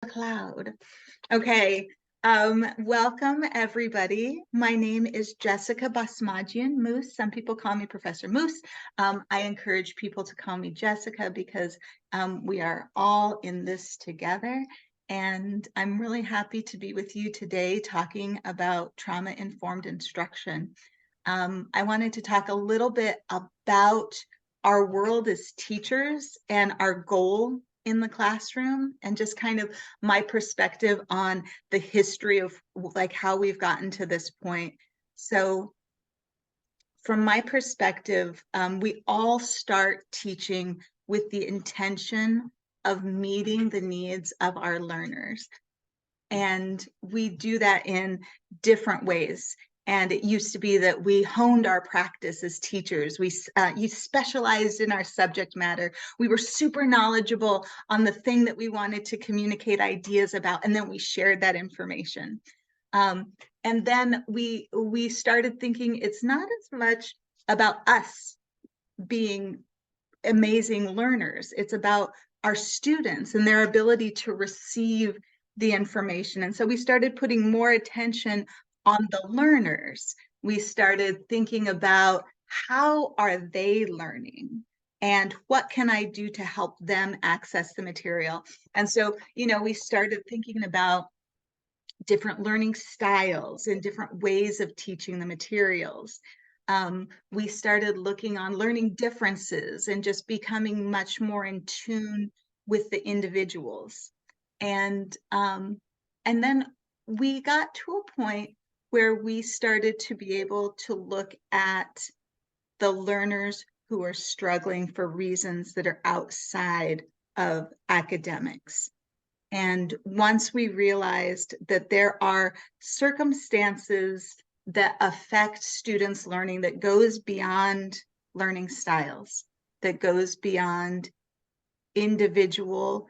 Cloud. Okay. Welcome everybody. My name is Jessica Basmadjian, Moos. Some people call me Professor Moos. I encourage people to call me Jessica because we are all in this together. And I'm really happy to be with you today talking about trauma-informed instruction. I wanted to talk a little bit about our world as teachers and our goal in the classroom, and just kind of my perspective on the history of like how we've gotten to this point. So from my perspective, we all start teaching with the intention of meeting the needs of our learners. And we do that in different ways. And it used to be that we honed our practice as teachers. You specialized in our subject matter. We were super knowledgeable on the thing that we wanted to communicate ideas about, and then we shared that information. And then we started thinking it's not as much about us being amazing learners. It's about our students and their ability to receive the information. And so we started putting more attention on the learners. We started thinking about how are they learning and what can I do to help them access the material. And so, we started thinking about different learning styles and different ways of teaching the materials. We started looking on learning differences and just becoming much more in tune with the individuals. And then we got to a point where we started to be able to look at the learners who are struggling for reasons that are outside of academics. And once we realized that there are circumstances that affect students' learning that goes beyond learning styles, that goes beyond individual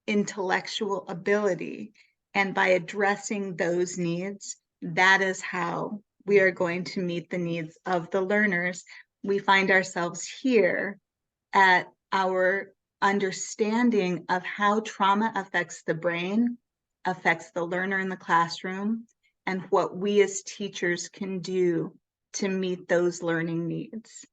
intellectual ability. And by addressing those needs, that is how we are going to meet the needs of the learners. We find ourselves here at our understanding of how trauma affects the brain, affects the learner in the classroom, and what we as teachers can do to meet those learning needs.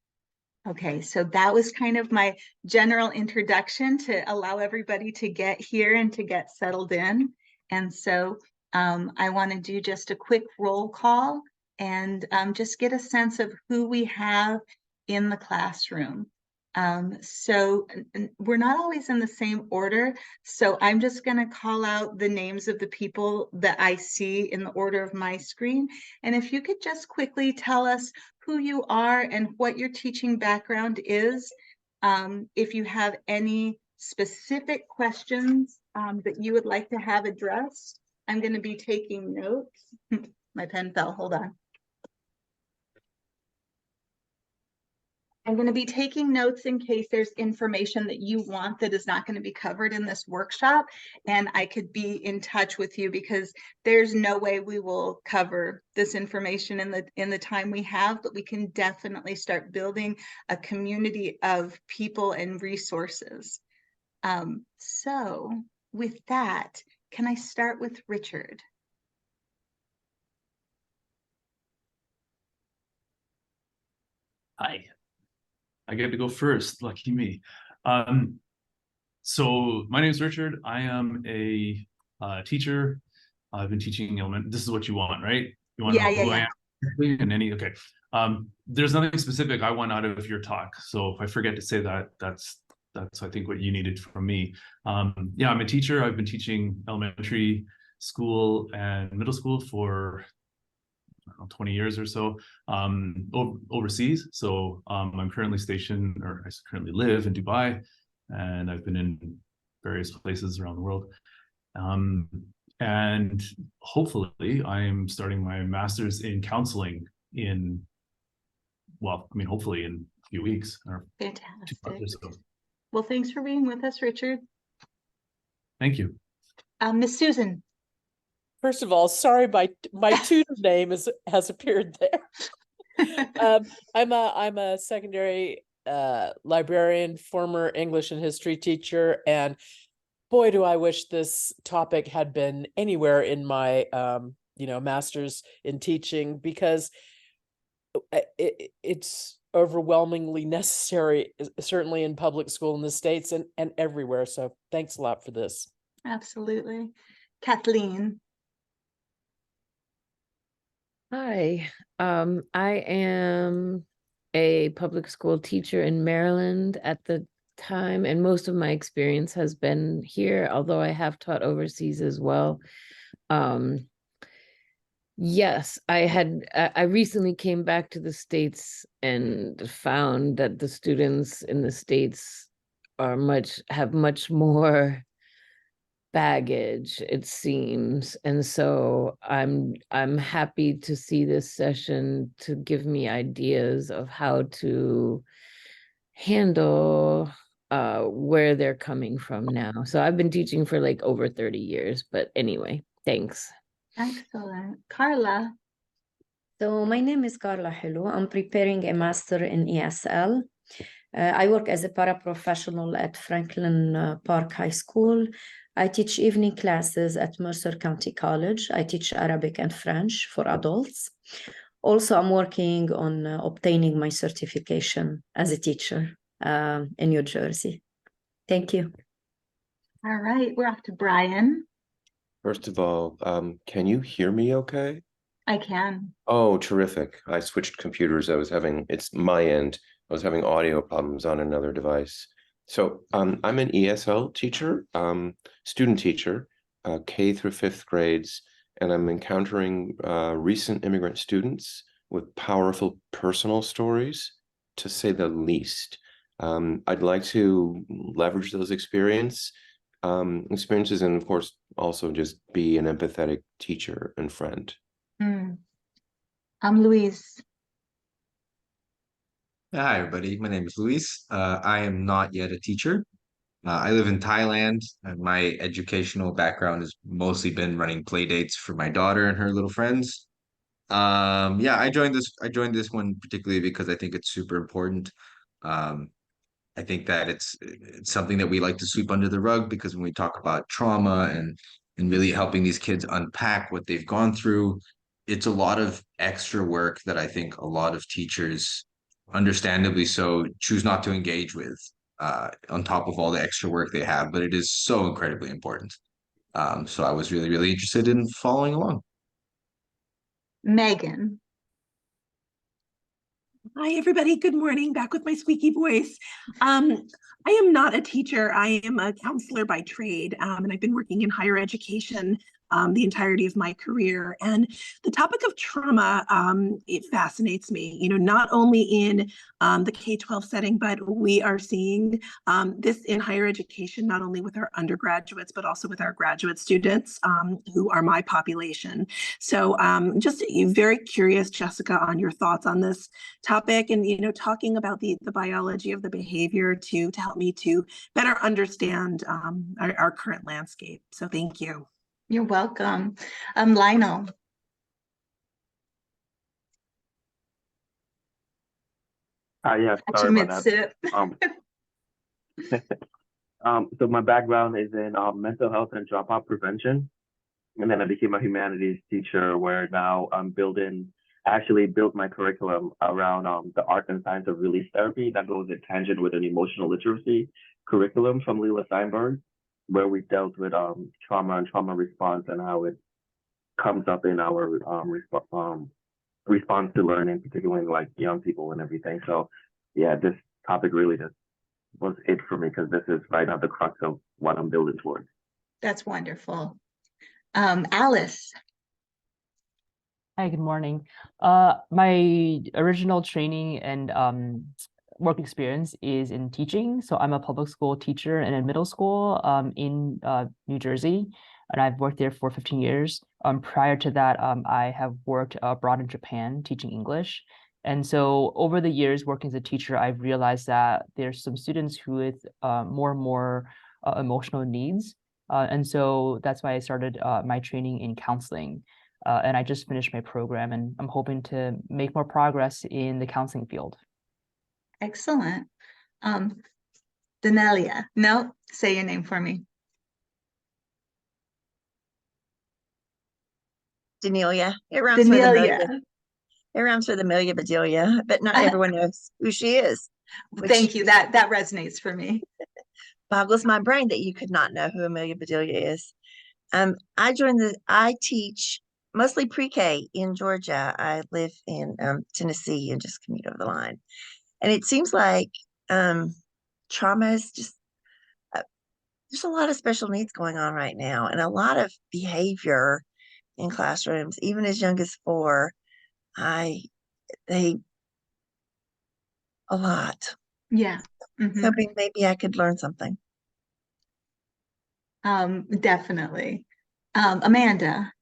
Okay, so that was kind of my general introduction to allow everybody to get here and to get settled in. And so I want to do just a quick roll call and just get a sense of who we have in the classroom. So we're not always in the same order. So I'm just going to call out the names of the people that I see in the order of my screen. And if you could just quickly tell us who you are and what your teaching background is. If you have any specific questions that you would like to have addressed, I'm going to be taking notes. My pen fell, hold on. I'm going to be taking notes in case there's information that you want that is not going to be covered in this workshop, and I could be in touch with you because there's no way we will cover this information in the time we have, but we can definitely start building a community of people and resources. So with that, can I start with Richard? Hi. I get to go first, lucky me. So my name is Richard. I am a teacher. I've been teaching element. This is what you want, right? You want to know who I am and any, okay. There's nothing specific I want out of your talk. So if I forget to say that, that's I think what you needed from me. Yeah, I'm a teacher. I've been teaching elementary school and middle school for 20 years or so overseas. So I'm currently stationed, or I currently live in Dubai, and I've been in various places around the world. And hopefully I'm starting my master's in counseling in, well, I mean, hopefully in a few weeks or Fantastic. 2 months or so. Well, thanks for being with us, Richard. Thank you. Miss Susan. First of all, sorry, my tutor name has appeared there. I'm a secondary librarian, former English and history teacher, and boy, do I wish this topic had been anywhere in my, master's in teaching, because it's overwhelmingly necessary, certainly in public school in the States and everywhere. So thanks a lot for this. Absolutely. Kathleen. Hi, I am a public school teacher in Maryland at the time, and most of my experience has been here, although I have taught overseas as well. Yes, I recently came back to the States and found that the students in the States have much more baggage, it seems. And so I'm happy to see this session to give me ideas of how to handle where they're coming from now. So I've been teaching for like over 30 years, but anyway, thanks. Excellent. Carla. So my name is Carla Hello. I'm preparing a master in ESL. I work as a paraprofessional at Franklin Park High School. I teach evening classes at Mercer County College. I teach Arabic and French for adults. Also, I'm working on obtaining my certification as a teacher in New Jersey. Thank you. All right, we're off to Brian. First of all, can you hear me okay? I can. Oh, terrific. I switched computers. It's my end. I was having audio problems on another device. So I'm an ESL teacher, student teacher, K through 5th grades, and I'm encountering recent immigrant students with powerful personal stories, to say the least. I'd like to leverage those experiences, and of course, also just be an empathetic teacher and friend. I'm Louise. Hi, everybody. My name is Luis. I am not yet a teacher. I live in Thailand, and my educational background has mostly been running play dates for my daughter and her little friends. Yeah, I joined this one particularly because I think it's super important. I think that it's something that we like to sweep under the rug, because when we talk about trauma and really helping these kids unpack what they've gone through, it's a lot of extra work that I think a lot of teachers, understandably so, choose not to engage with, on top of all the extra work they have, but it is so incredibly important. So I was really, really interested in following along. Megan. Hi, everybody. Good morning. Back with my squeaky voice. I am not a teacher. I am a counselor by trade, and I've been working in higher education the entirety of my career. And the topic of trauma, it fascinates me, not only in the K-12 setting, but we are seeing this in higher education, not only with our undergraduates, but also with our graduate students, who are my population. So just very curious, Jessica, on your thoughts on this topic, and talking about the biology of the behavior to help me to better understand our current landscape. So thank you. You're welcome. Lionel. Yeah, sorry about that. So my background is in mental health and dropout prevention. And then I became a humanities teacher, where now I'm actually built my curriculum around the art and science of release therapy that goes in tangent with an emotional literacy curriculum from Lila Steinberg, where we dealt with trauma and trauma response and how it comes up in our response to learning, particularly like young people and everything. So yeah, this topic really just was it for me, because this is right at the crux of what I'm building towards. That's wonderful. Alice. Hi, good morning. My original training and work experience is in teaching. So I'm a public school teacher in a middle school in New Jersey, and I've worked there for 15 years. Prior to that, I have worked abroad in Japan teaching English. And so over the years working as a teacher, I've realized that there's some students who with more and more emotional needs. And so that's why I started my training in counseling. And I just finished my program, and I'm hoping to make more progress in the counseling field. Excellent. Danelia. No, say your name for me. Danelia. It rhymes with Amelia. Danelia. It rhymes with Amelia Bedelia, but not everyone knows who she is. Thank you. That resonates for me. Boggles my brain that you could not know who Amelia Bedelia is. I teach mostly pre-K in Georgia. I live in Tennessee and just commute over the line. And it seems like trauma is just there's a lot of special needs going on right now, and a lot of behavior in classrooms, even as young as 4. They a lot. Yeah. Hoping maybe I could learn something. Definitely. Amanda.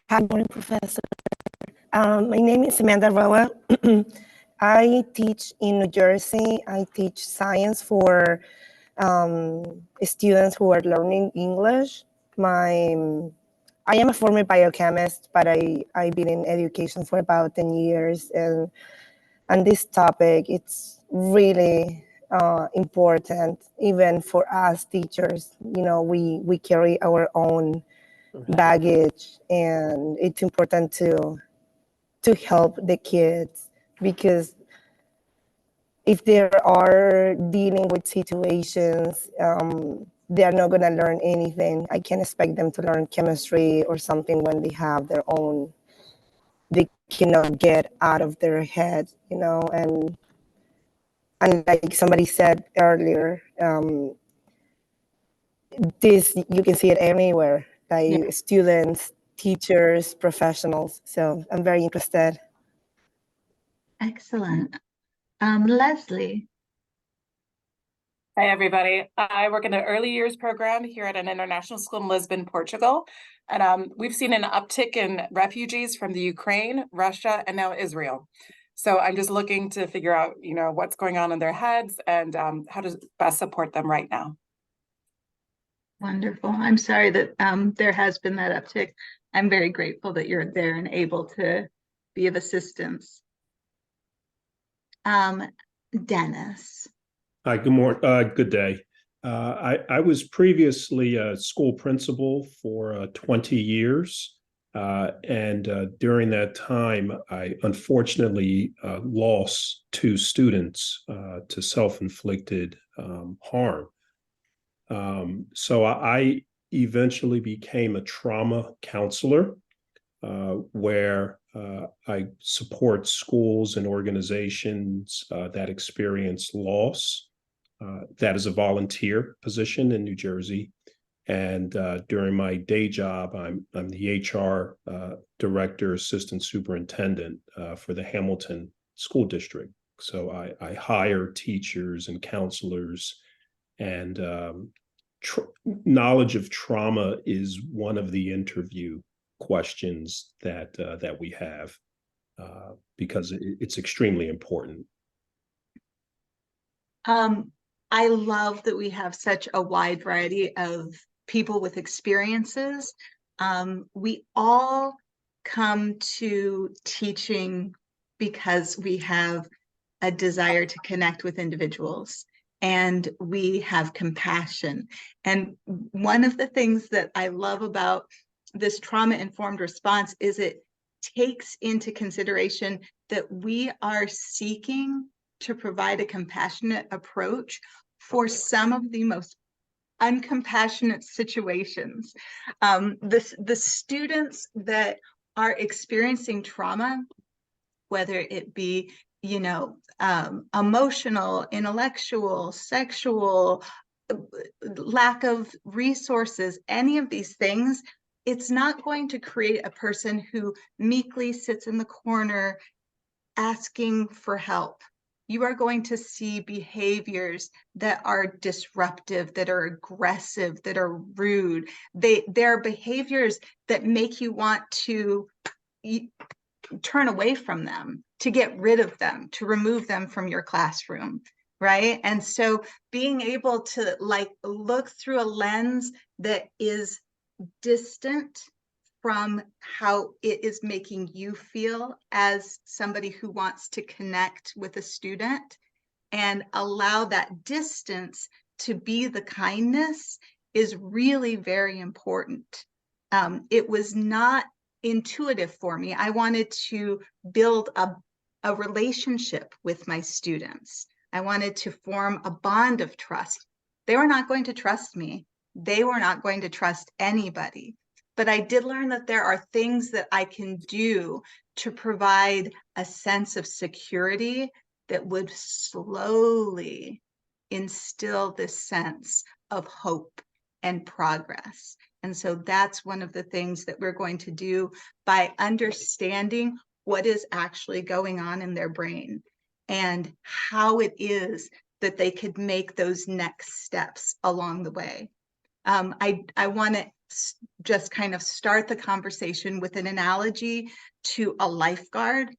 Hi, morning, Professor. My name is Amanda Roa. I teach in New Jersey. I teach science for students who are learning English. I am a former biochemist, but I've been in education for about 10 years. And on this topic, it's really important, even for us teachers. You know, we carry our own baggage, and it's important to help the kids, because if they are dealing with situations, they are not going to learn anything. I can't expect them to learn chemistry or something when they have their own, they cannot get out of their head, you know. And like somebody said earlier, this, you can see it anywhere, like students, teachers, professionals. So I'm very interested. Excellent. Leslie. Hi, everybody. I work in the early years program here at an international school in Lisbon, Portugal. And we've seen an uptick in refugees from the Ukraine, Russia, and now Israel. So I'm just looking to figure out, what's going on in their heads and how to best support them right now. Wonderful. I'm sorry that there has been that uptick. I'm very grateful that you're there and able to be of assistance. Dennis. Hi, good morning. Good day. I was previously a school principal for 20 years. And during that time, I unfortunately lost 2 students to self-inflicted harm. So I eventually became a trauma counselor, where I support schools and organizations that experience loss. That is a volunteer position in New Jersey. And during my day job, I'm the HR director, assistant superintendent for the Hamilton School District. So I hire teachers and counselors, and knowledge of trauma is one of the interview questions that we have, because it's extremely important. I love that we have such a wide variety of people with experiences. We all come to teaching because we have a desire to connect with individuals, and we have compassion. And one of the things that I love about this trauma-informed response is it takes into consideration that we are seeking to provide a compassionate approach for some of the most uncompassionate situations. The students that are experiencing trauma, whether it be, emotional, intellectual, sexual, lack of resources, any of these things, it's not going to create a person who meekly sits in the corner asking for help. You are going to see behaviors that are disruptive, that are aggressive, that are rude. They're behaviors that make you want to turn away from them, to get rid of them, to remove them from your classroom, right? And so being able to look through a lens that is distant from how it is making you feel as somebody who wants to connect with a student, and allow that distance to be the kindness, is really very important. It was not intuitive for me. I wanted to build a relationship with my students. I wanted to form a bond of trust. They were not going to trust me. They were not going to trust anybody. But I did learn that there are things that I can do to provide a sense of security that would slowly instill this sense of hope and progress. And so that's one of the things that we're going to do by understanding what is actually going on in their brain and how it is that they could make those next steps along the way. I want to just kind of start the conversation with an analogy to a lifeguard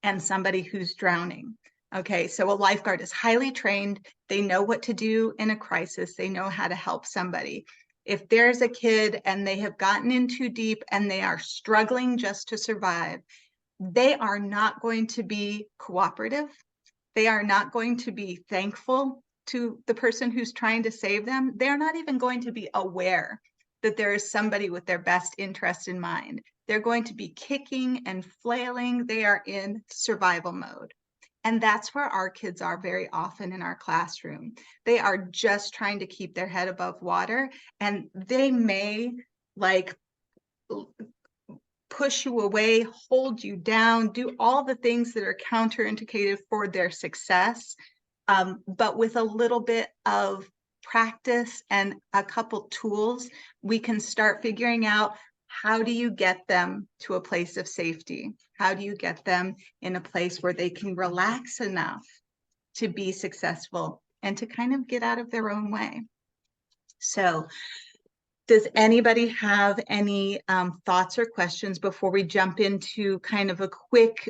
and somebody who's drowning. Okay, so a lifeguard is highly trained. They know what to do in a crisis. They know how to help somebody. If there's a kid and they have gotten in too deep and they are struggling just to survive, they are not going to be cooperative. They are not going to be thankful to the person who's trying to save them. They're not even going to be aware that there is somebody with their best interest in mind. They're going to be kicking and flailing. They are in survival mode. And that's where our kids are very often in our classroom. They are just trying to keep their head above water, and they may like push you away, hold you down, do all the things that are counterindicated for their success. But with a little bit of practice and a couple tools, we can start figuring out, how do you get them to a place of safety? How do you get them in a place where they can relax enough to be successful and to kind of get out of their own way? So does anybody have any thoughts or questions before we jump into kind of a quick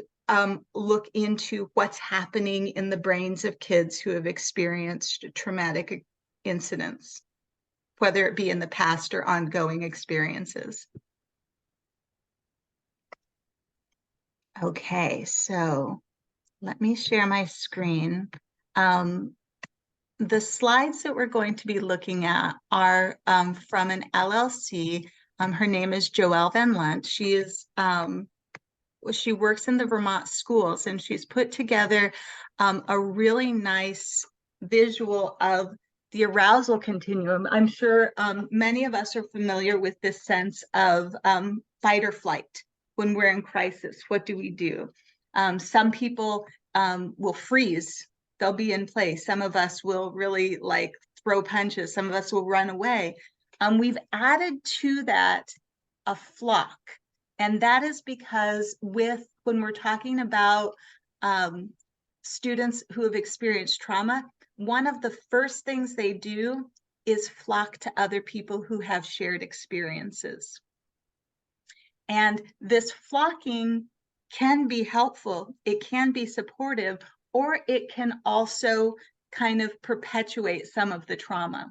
look into what's happening in the brains of kids who have experienced traumatic incidents, whether it be in the past or ongoing experiences? Okay, so let me share my screen. The slides that we're going to be looking at are from an LLC. Her name is Joelle Van Lunt. She works in the Vermont schools, and she's put together a really nice visual of the arousal continuum. I'm sure many of us are familiar with this sense of fight or flight. When we're in crisis, what do we do? Some people will freeze. They'll be in place. Some of us will really like throw punches. Some of us will run away. We've added to that a flock. And that is because when we're talking about students who have experienced trauma, one of the first things they do is flock to other people who have shared experiences. And this flocking can be helpful, it can be supportive, or it can also kind of perpetuate some of the trauma.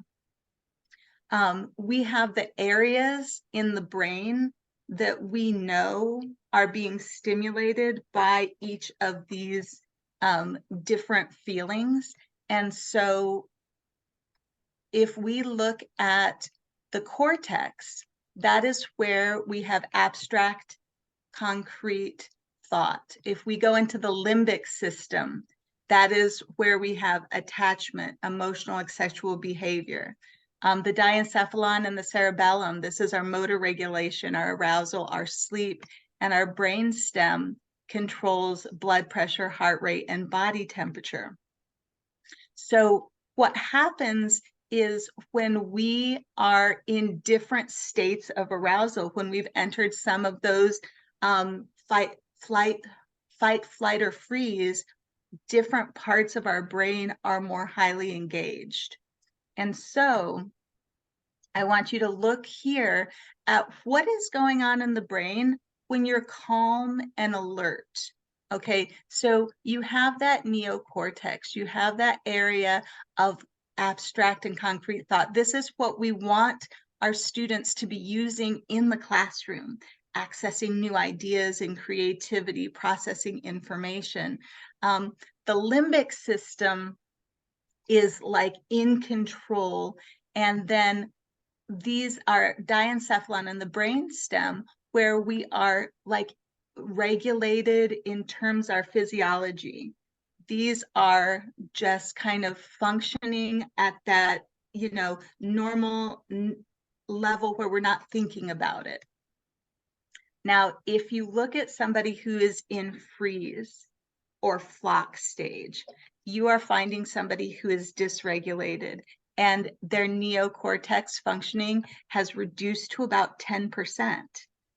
We have the areas in the brain that we know are being stimulated by each of these different feelings. And so if we look at the cortex, that is where we have abstract, concrete thought. If we go into the limbic system, that is where we have attachment, emotional and sexual behavior. The diencephalon and the cerebellum, this is our motor regulation, our arousal, our sleep, and our brain stem controls blood pressure, heart rate, and body temperature. So what happens is when we are in different states of arousal, when we've entered some of those fight, flight, or freeze, different parts of our brain are more highly engaged. And so I want you to look here at what is going on in the brain when you're calm and alert. Okay, so you have that neocortex, you have that area of abstract and concrete thought. This is what we want our students to be using in the classroom, accessing new ideas and creativity, processing information. The limbic system is like in control, and then these are diencephalon in the brainstem, where we are like regulated in terms of our physiology. These are just kind of functioning at that, you know, normal level where we're not thinking about it. Now, if you look at somebody who is in freeze or flock stage, you are finding somebody who is dysregulated and their neocortex functioning has reduced to about 10%,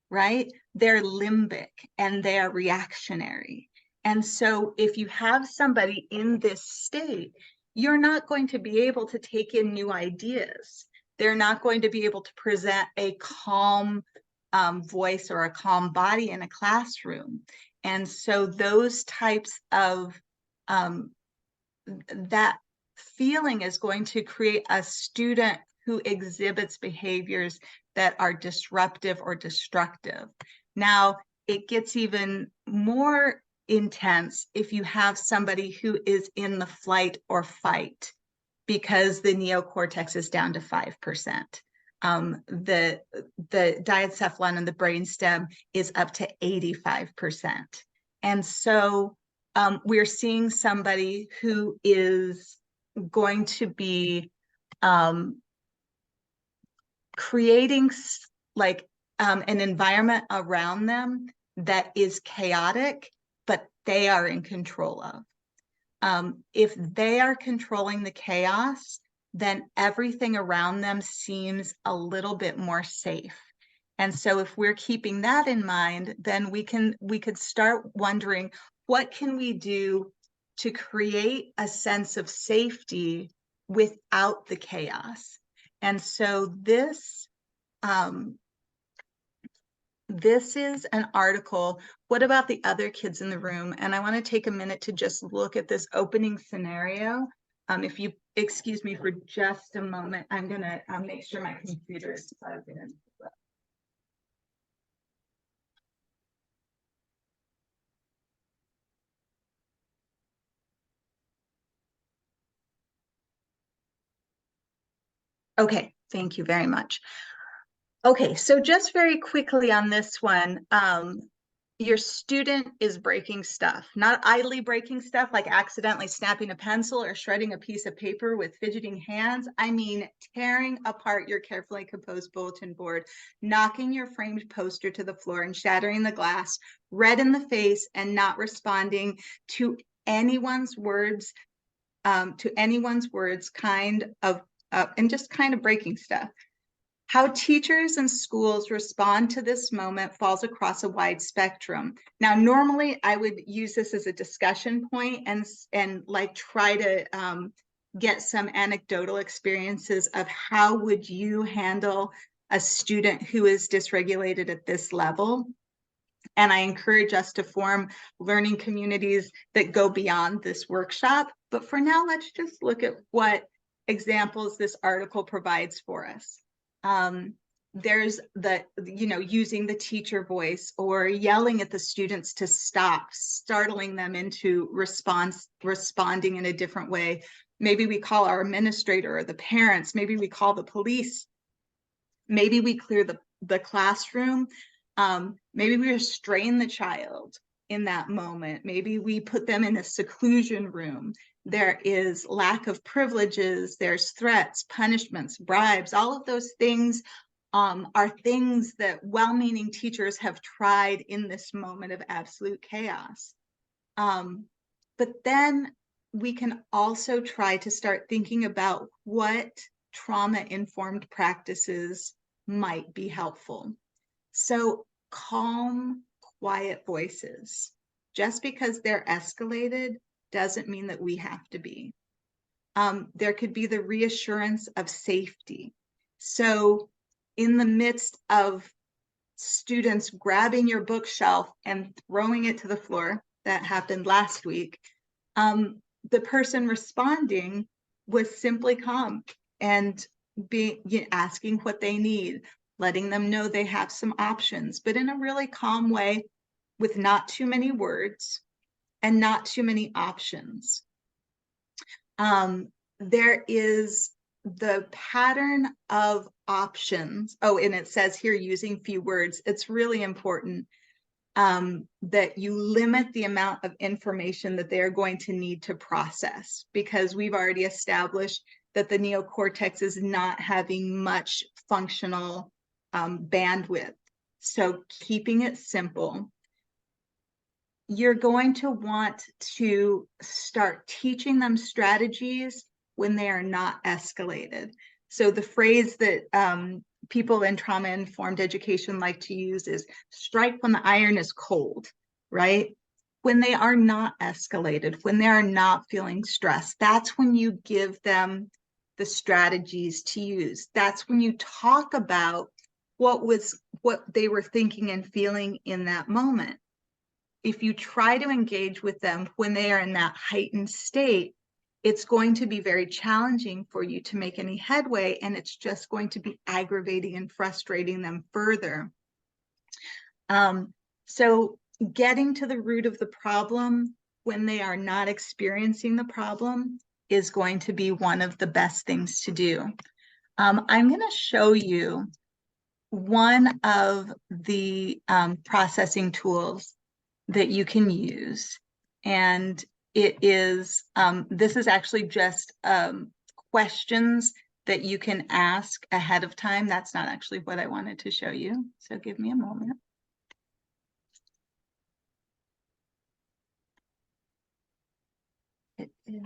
right? They're limbic and they are reactionary. And so if you have somebody in this state, you're not going to be able to take in new ideas. They're not going to be able to present a calm voice or a calm body in a classroom. And so those types of, that feeling is going to create a student who exhibits behaviors that are disruptive or destructive. Now, it gets even more intense if you have somebody who is in the flight or fight, because the neocortex is down to 5%. The diencephalon in the brainstem is up to 85%. And so we're seeing somebody who is going to be creating like an environment around them that is chaotic, but they are in control of. If they are controlling the chaos, then everything around them seems a little bit more safe. And so if we're keeping that in mind, then we could start wondering, what can we do to create a sense of safety without the chaos? And so this is an article. What about the other kids in the room? And I want to take a minute to just look at this opening scenario. If you excuse me for just a moment, I'm going to make sure my computer is plugged in. Okay, thank you very much. Okay, so just very quickly on this one, your student is breaking stuff, not idly breaking stuff like accidentally snapping a pencil or shredding a piece of paper with fidgeting hands. I mean, tearing apart your carefully composed bulletin board, knocking your framed poster to the floor and shattering the glass, red in the face and not responding to anyone's words, and just kind of breaking stuff. How teachers and schools respond to this moment falls across a wide spectrum. Now, normally I would use this as a discussion point and like try to get some anecdotal experiences of how would you handle a student who is dysregulated at this level. And I encourage us to form learning communities that go beyond this workshop. But for now, let's just look at what examples this article provides for us. There's the, using the teacher voice or yelling at the students to stop, startling them into responding in a different way. Maybe we call our administrator or the parents, maybe we call the police, maybe we clear the classroom, maybe we restrain the child in that moment, maybe we put them in a seclusion room. There is lack of privileges, there's threats, punishments, bribes. All of those things are things that well-meaning teachers have tried in this moment of absolute chaos. But then we can also try to start thinking about what trauma-informed practices might be helpful. So calm, quiet voices. Just because they're escalated doesn't mean that we have to be. There could be the reassurance of safety. So in the midst of students grabbing your bookshelf and throwing it to the floor, that happened last week, the person responding was simply calm and asking what they need, letting them know they have some options, but in a really calm way with not too many words and not too many options. There is the pattern of options. Oh, and it says here using few words. It's really important that you limit the amount of information that they're going to need to process, because we've already established that the neocortex is not having much functional bandwidth. So keeping it simple. You're going to want to start teaching them strategies when they are not escalated. So the phrase that people in trauma-informed education like to use is strike when the iron is cold, right? When they are not escalated, when they are not feeling stressed, that's when you give them the strategies to use. That's when you talk about what they were thinking and feeling in that moment. If you try to engage with them when they are in that heightened state, it's going to be very challenging for you to make any headway, and it's just going to be aggravating and frustrating them further. So getting to the root of the problem when they are not experiencing the problem is going to be one of the best things to do. I'm going to show you one of the processing tools that you can use. And it is, this is actually just questions that you can ask ahead of time. That's not actually what I wanted to show you. So give me a moment. It is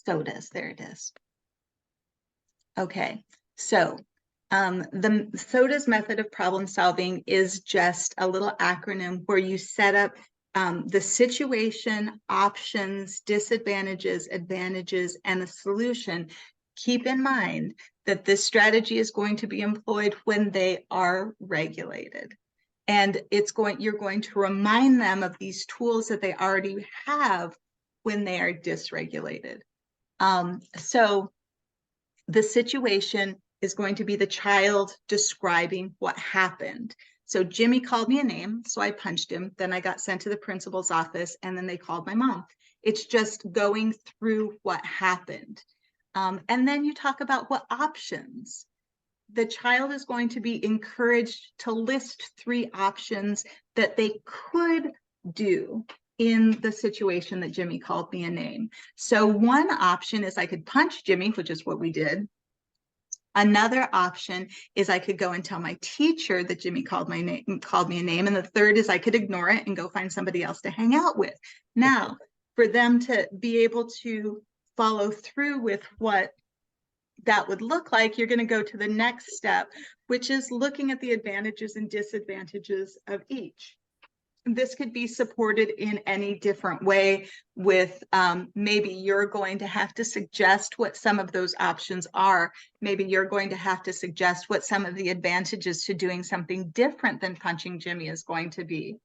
SOTAS, there it is. Okay, so the SOTAS method of problem solving is just a little acronym where you set up the situation, options, disadvantages, advantages, and the solution. Keep in mind that this strategy is going to be employed when they are regulated. And you're going to remind them of these tools that they already have when they are dysregulated. So the situation is going to be the child describing what happened. So Jimmy called me a name, so I punched him. Then I got sent to the principal's office, and then they called my mom. It's just going through what happened. And then you talk about what options. The child is going to be encouraged to list 3 options that they could do in the situation that Jimmy called me a name. So one option is I could punch Jimmy, which is what we did. Another option is I could go and tell my teacher that Jimmy called me a name. And the third is I could ignore it and go find somebody else to hang out with. Now, for them to be able to follow through with what that would look like, you're going to go to the next step, which is looking at the advantages and disadvantages of each. This could be supported in any different way with maybe you're going to have to suggest what some of those options are. Maybe you're going to have to suggest what some of the advantages to doing something different than punching Jimmy is going to be.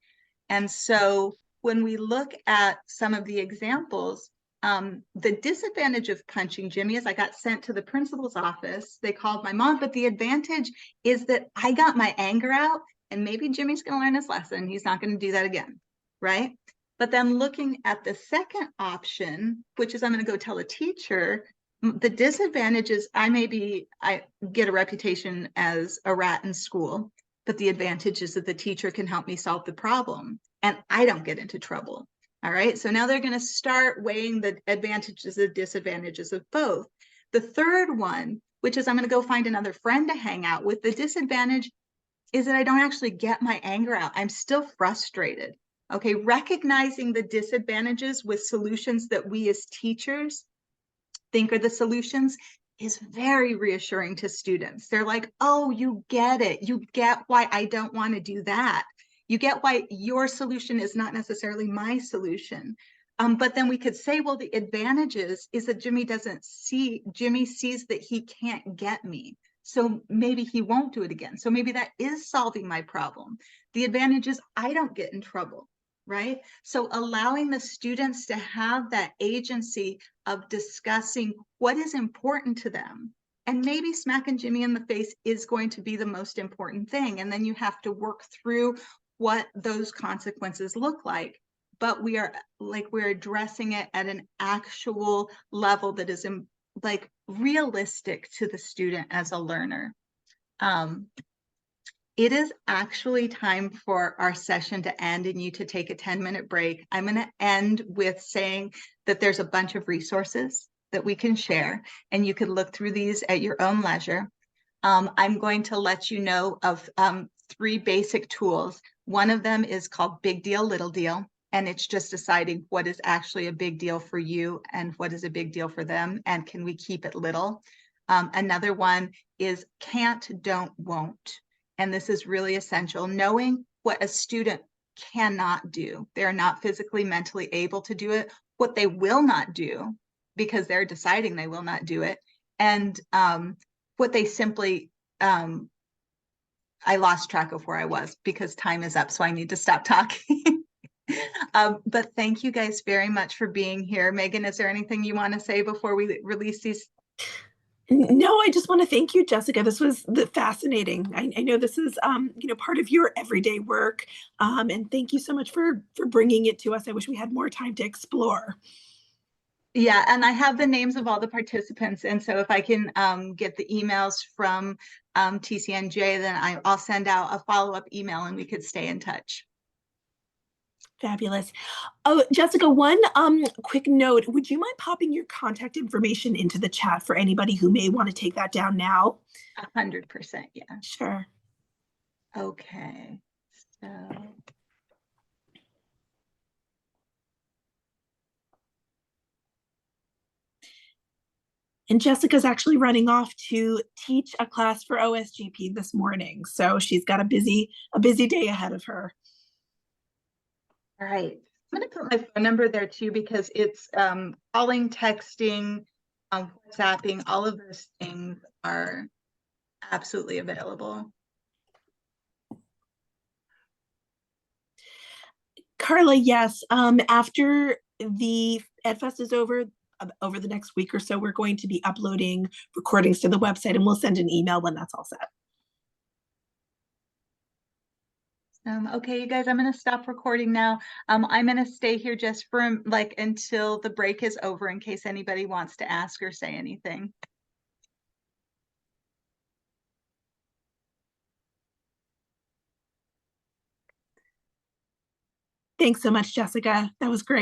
And so when we look at some of the examples, the disadvantage of punching Jimmy is I got sent to the principal's office. They called my mom, but the advantage is that I got my anger out. And maybe Jimmy's going to learn his lesson. He's not going to do that again, right? But then looking at the second option, which is I'm going to go tell a teacher, the disadvantage is I get a reputation as a rat in school, but the advantage is that the teacher can help me solve the problem and I don't get into trouble. All right, so now they're going to start weighing the advantages and disadvantages of both. The third one, which is I'm going to go find another friend to hang out with, the disadvantage is that I don't actually get my anger out. I'm still frustrated. Okay, recognizing the disadvantages with solutions that we as teachers think are the solutions is very reassuring to students. They're like, oh, you get it. You get why I don't want to do that. You get why your solution is not necessarily my solution. But then we could say, well, the advantages is that Jimmy sees that he can't get me. So maybe he won't do it again. So maybe that is solving my problem. The advantage is I don't get in trouble, right? So allowing the students to have that agency of discussing what is important to them. And maybe smacking Jimmy in the face is going to be the most important thing. And then you have to work through what those consequences look like. But we're addressing it at an actual level that is like realistic to the student as a learner. It is actually time for our session to end and you to take a 10-minute break. I'm going to end with saying that there's a bunch of resources that we can share, and you could look through these at your own leisure. I'm going to let you know of 3 basic tools. One of them is called Big Deal, Little Deal, and it's just deciding what is actually a big deal for you and what is a big deal for them, and can we keep it little. Another one is Can't, Don't, Won't. And this is really essential, knowing what a student cannot do. They're not physically, mentally able to do it, what they will not do because they're deciding they will not do it, and what they simply, I lost track of where I was because time is up, so I need to stop talking. But thank you guys very much for being here. Megan, is there anything you want to say before we release these? No, I just want to thank you, Jessica. This was fascinating. I know this is, part of your everyday work. And thank you so much for bringing it to us. I wish we had more time to explore. Yeah, and I have the names of all the participants. And so if I can get the emails from TCNJ, then I'll send out a follow-up email and we could stay in touch. Fabulous. Oh, Jessica, one quick note. Would you mind popping your contact information into the chat for anybody who may want to take that down now? 100%, yeah. Sure. Okay, so. And Jessica's actually running off to teach a class for OSGP this morning. So she's got a busy day ahead of her. All right. I'm going to put my phone number there too, because it's calling, texting, WhatsApping, all of those things are absolutely available. Carla, yes. After the EdFest is over the next week or so, we're going to be uploading recordings to the website, and we'll send an email when that's all set. Okay, you guys, I'm going to stop recording now. I'm going to stay here just for like until the break is over in case anybody wants to ask or say anything. Thanks so much, Jessica. That was great.